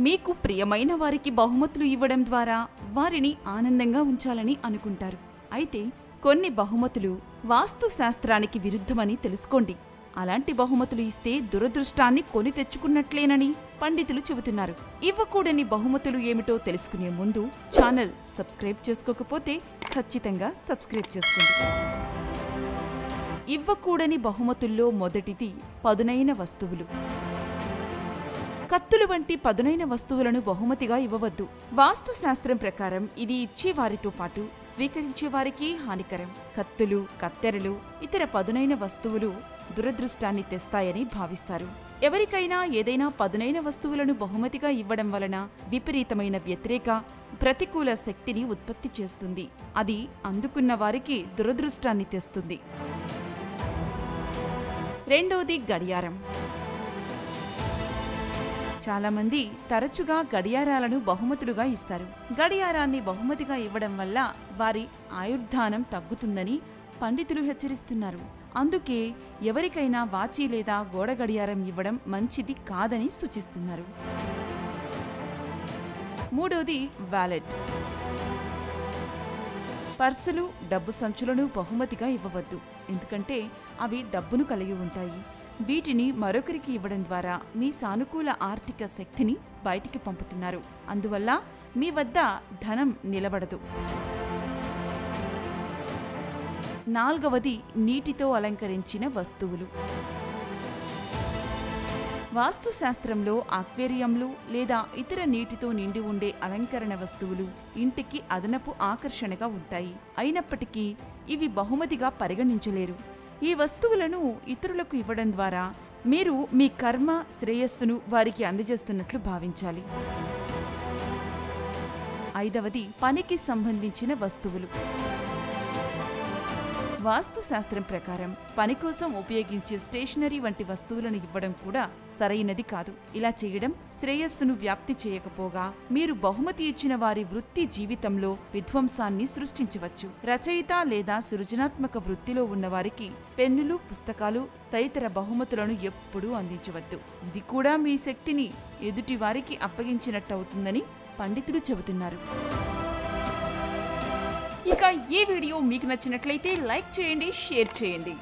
మీకు ప్రియమైన వారికి బహుమతులు ఇవ్వడం ద్వారా వారిని ఆనందంగా ఉంచాలని అనుకుంటారు. అయితే కొన్ని బహుమతులు వాస్తు శాస్త్రానికి విరుద్ధమని తెలుసుకోండి. అలాంటి బహుమతులు ఇస్తే దురదృష్టాన్ని కొని తెచ్చుకున్నట్లేనని పండితులు చెబుతున్నారు. ఇవ్వకూడని బహుమతులు ఏమిటో తెలుసుకునే ముందు ఛానల్ సబ్స్క్రైబ్ చేసుకోకపోతే ఖచ్చితంగా సబ్స్క్రైబ్ చేసుకోండి. ఇవ్వకూడని బహుమతుల్లో మొదటిది పదునైన వస్తువులు. కత్తులు వంటి పదునైన వస్తువులను బహుమతిగా ఇవ్వవద్దు. వాస్తు శాస్త్రం ప్రకారం ఇది ఇచ్చేవారితో పాటు స్వీకరించేవారికి హానికరం. కత్తులు, కత్తెరలు, ఇతర పదునైన వస్తువులు దురదృష్టాన్ని తెస్తాయని భావిస్తారు. ఎవరికైనా ఏదైనా పదునైన వస్తువులను బహుమతిగా ఇవ్వడం వలన విపరీతమైన వ్యతిరేక, ప్రతికూల శక్తిని ఉత్పత్తి చేస్తుంది. అది అందుకున్న వారికి దురదృష్టాన్ని తెస్తుంది. రెండోది గడియారం. చాలామంది తరచుగా గడియారాలను బహుమతులుగా ఇస్తారు. గడియారాన్ని బహుమతిగా ఇవ్వడం వల్ల వారి ఆయుర్దానం తగ్గుతుందని పండితులు హెచ్చరిస్తున్నారు. అందుకే ఎవరికైనా వాచి లేదా గోడ గడియారం ఇవ్వడం మంచిది కాదని సూచిస్తున్నారు. మూడోది వాలెట్. పర్సులు, డబ్బు సంచులను బహుమతిగా ఇవ్వవద్దు. ఎందుకంటే అవి డబ్బును కలిగి ఉంటాయి. వీటిని మరొకరికి ఇవ్వడం ద్వారా మీ సానుకూల ఆర్థిక శక్తిని బయటికి పంపుతున్నారు. అందువల్ల మీ వద్ద ధనం నిలబడదు. నాల్గవది నీటితో అలంకరించిన వస్తువులు. వాస్తుశాస్త్రంలో ఆక్వేరియంలు లేదా ఇతర నీటితో నిండి ఉండే అలంకరణ వస్తువులు ఇంటికి అదనపు ఆకర్షణగా ఉంటాయి. అయినప్పటికీ ఇవి బహుమతిగా పరిగణించలేరు. ఈ వస్తువులను ఇతరులకు ఇవ్వడం ద్వారా మీరు మీ కర్మ, శ్రేయస్సును వారికి అందజేస్తున్నట్లు భావించాలి. ఐదవది పనికి సంబంధించిన వస్తువులు. వాస్తుశాస్త్రం ప్రకారం పని కోసం ఉపయోగించే స్టేషనరీ వంటి వస్తువులను ఇవ్వడం కూడా సరైనది కాదు. ఇలా చేయడం శ్రేయస్సును వ్యాప్తి చేయకపోగా మీరు బహుమతి ఇచ్చిన వారి వృత్తి జీవితంలో విధ్వంసాన్ని సృష్టించవచ్చు. రచయిత లేదా సృజనాత్మక వృత్తిలో ఉన్నవారికి పెన్నులు, పుస్తకాలు తదితర బహుమతులను ఎప్పుడూ అందించవద్దు. ఇది కూడా మీ శక్తిని ఎదుటి వారికి అప్పగించినట్టవుతుందని పండితులు చెబుతున్నారు. ఇక ఈ వీడియో మీకు నచ్చినట్లయితే లైక్ చేయండి, షేర్ చేయండి.